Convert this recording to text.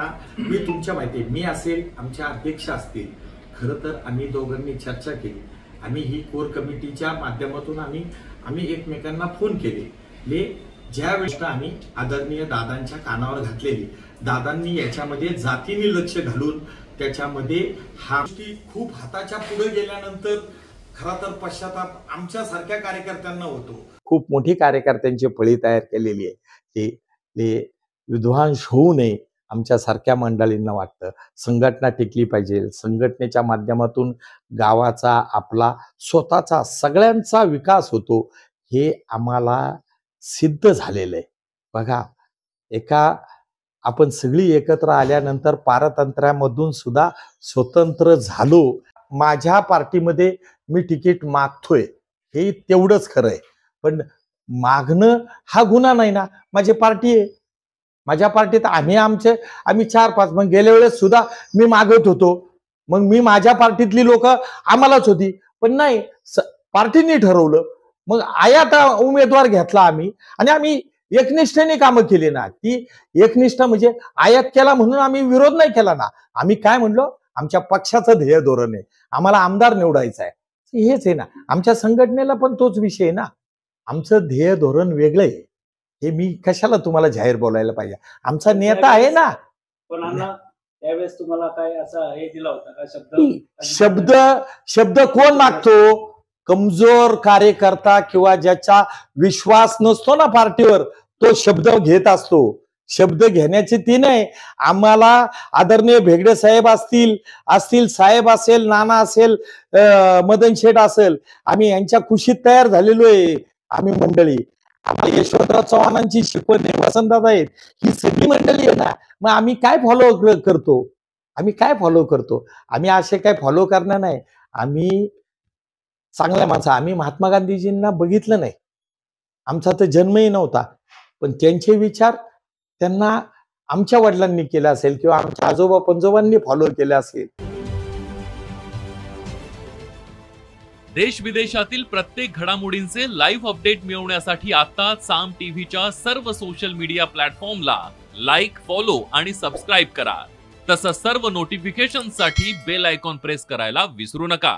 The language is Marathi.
मी तुमच्या माहिती मी असेल आमच्या अध्यक्ष असतील खरं तर आम्ही दोघांनी चर्चा केली। आम्ही ही कोर कमिटीच्या माध्यमातून आम्ही एकमेकांना फोन केले। ज्या वेळेस आम्ही आदरणीय दादांच्या कानावर घातलेली, दादांनी याच्यामध्ये जातीने लक्ष घालून त्याच्यामध्ये हा खूप हाताच्या पुढे गेल्यानंतर खरा तर पश्चाताप आमच्या सारख्या कार्यकर्त्यांना होतो। खूप मोठी कार्यकर्त्यांची फळी तयार केलेली आहे। ते विध्वंस होऊ नये आमच्या सारख्या मंडळींना वाटतं संघटना टिकली पाहिजे। संघटनेच्या माध्यमातून गावाचा आपला स्वतःचा सगळ्यांचा विकास होतो हे आम्हाला सिद्ध झालेलं आहे। बघा आपण सगळी एकत्र आल्यानंतर पारतंत्र्यामधून सुद्धा स्वतंत्र झालो। माझ्या पार्टीमध्ये मी तिकीट मागतोय हे तेवढंच खरं आहे, पण मागणं हा गुन्हा नाही ना। माझी पार्टी आहे, माझ्या पार्टीत आम्ही 4-5 मग गेल्या वेळेस सुद्धा मी मागत होतो, मग मी माझ्या पार्टीतली लोक आम्हालाच होती, पण नाही पार्टीने ठरवलं, मग आयात उमेदवार घेतला आम्ही आणि आम्ही एकनिष्ठेने कामं केली ना। ती एकनिष्ठ म्हणजे आयात केला म्हणून आम्ही विरोध नाही केला ना। आम्ही काय म्हणलो, आमच्या पक्षाचं ध्येय धोरण आहे, आम्हाला आमदार निवडायचा आहे, हेच आहे ना। आमच्या संघटनेला पण तोच विषय आहे ना। आमचं ध्येय धोरण वेगळं आहे, हे मी कशाला तुम्हाला जाहीर बोलायला पाहिजे, आमचा नेता आहे ना। पण त्यावेळेस तुम्हाला काय असा हे दिला होता का शब्द कोण मागतो? कमजोर कार्यकर्ता किंवा ज्याचा विश्वास नसतो ना पार्टीवर, तो शब्द घेत असतो। शब्द घेण्याची ती नाही। आम्हाला आदरणीय भेगडे साहेब असतील साहेब असेल, नाना असेल, मदन शेठ असेल, आम्ही यांच्या खुशीत तयार झालेलो आहे। आम्ही मंडळी आम्हाला यशवंतराव चव्हाणांची शिकवण आहे, वसंतदादा आहेत, ही सगळी मंडळी आहे ना। मग आम्ही काय फॉलो करतो? आम्ही असे काय फॉलो करणार नाही। आम्ही चांगल्या माणसं, आम्ही महात्मा गांधीजींना बघितलं नाही, आमचा तर जन्मही नव्हता, पण त्यांचे विचार त्यांना आमच्या वडिलांनी केले असेल किंवा आमच्या आजोबा पंजोबांनी फॉलो केले असेल। देश विदेशातील प्रत्येक घडामोडींचे लाईव्ह अपडेट मिळवण्यासाठी आता साम टीव्हीच्या सर्व सोशल मीडिया प्लॅटफॉर्मला लाईक, फॉलो आणि सबस्क्राईब करा। तसंच सर्व नोटिफिकेशनसाठी बेल आयकॉन प्रेस करायला विसरू नका।